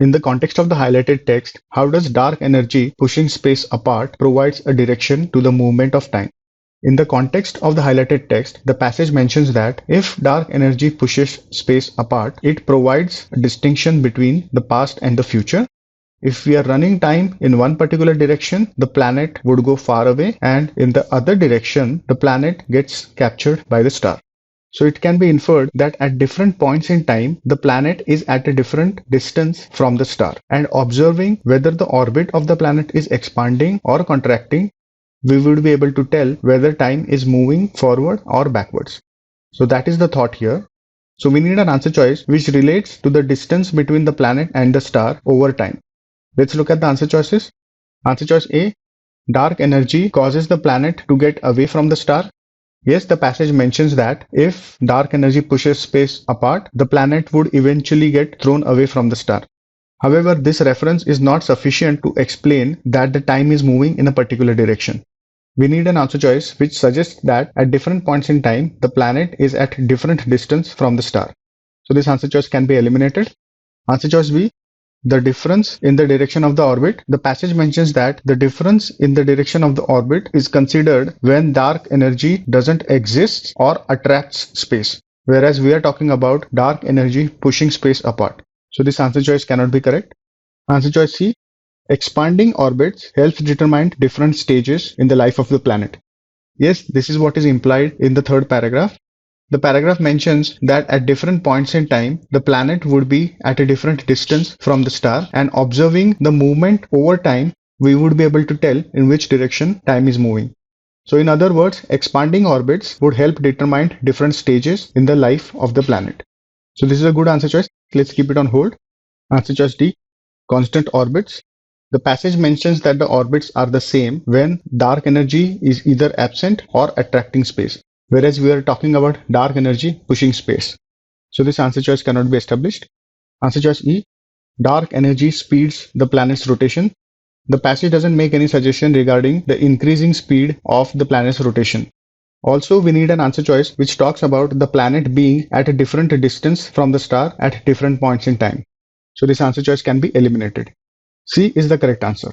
In the context of the highlighted text, how does dark energy pushing space apart provides a direction to the movement of time? In the context of the highlighted text, the passage mentions that if dark energy pushes space apart, it provides a distinction between the past and the future. If we are running time in one particular direction, the planet would go far away, and in the other direction, the planet gets captured by the star. So it can be inferred that at different points in time, the planet is at a different distance from the star. And observing whether the orbit of the planet is expanding or contracting, we would be able to tell whether time is moving forward or backwards. So that is the thought here. So we need an answer choice which relates to the distance between the planet and the star over time. Let's look at the answer choices. Answer choice A, dark energy causes the planet to get away from the star. Yes, the passage mentions that if dark energy pushes space apart, the planet would eventually get thrown away from the star. However, this reference is not sufficient to explain that the time is moving in a particular direction. We need an answer choice which suggests that at different points in time, the planet is at different distance from the star. So this answer choice can be eliminated. Answer choice B, the difference in the direction of the orbit. The passage mentions that the difference in the direction of the orbit is considered when dark energy doesn't exist or attracts space, whereas we are talking about dark energy pushing space apart. So this answer choice cannot be correct. Answer choice C, expanding orbits helps determine different stages in the life of the planet. Yes, this is what is implied in the third paragraph. The paragraph mentions that at different points in time, the planet would be at a different distance from the star, and observing the movement over time, we would be able to tell in which direction time is moving. So in other words, expanding orbits would help determine different stages in the life of the planet. So this is a good answer choice. Let's keep it on hold. Answer choice D, constant orbits. The passage mentions that the orbits are the same when dark energy is either absent or attracting space, whereas we are talking about dark energy pushing space. So this answer choice cannot be established. Answer choice E, dark energy speeds the planet's rotation. The passage doesn't make any suggestion regarding the increasing speed of the planet's rotation. Also, we need an answer choice which talks about the planet being at a different distance from the star at different points in time. So this answer choice can be eliminated. C is the correct answer.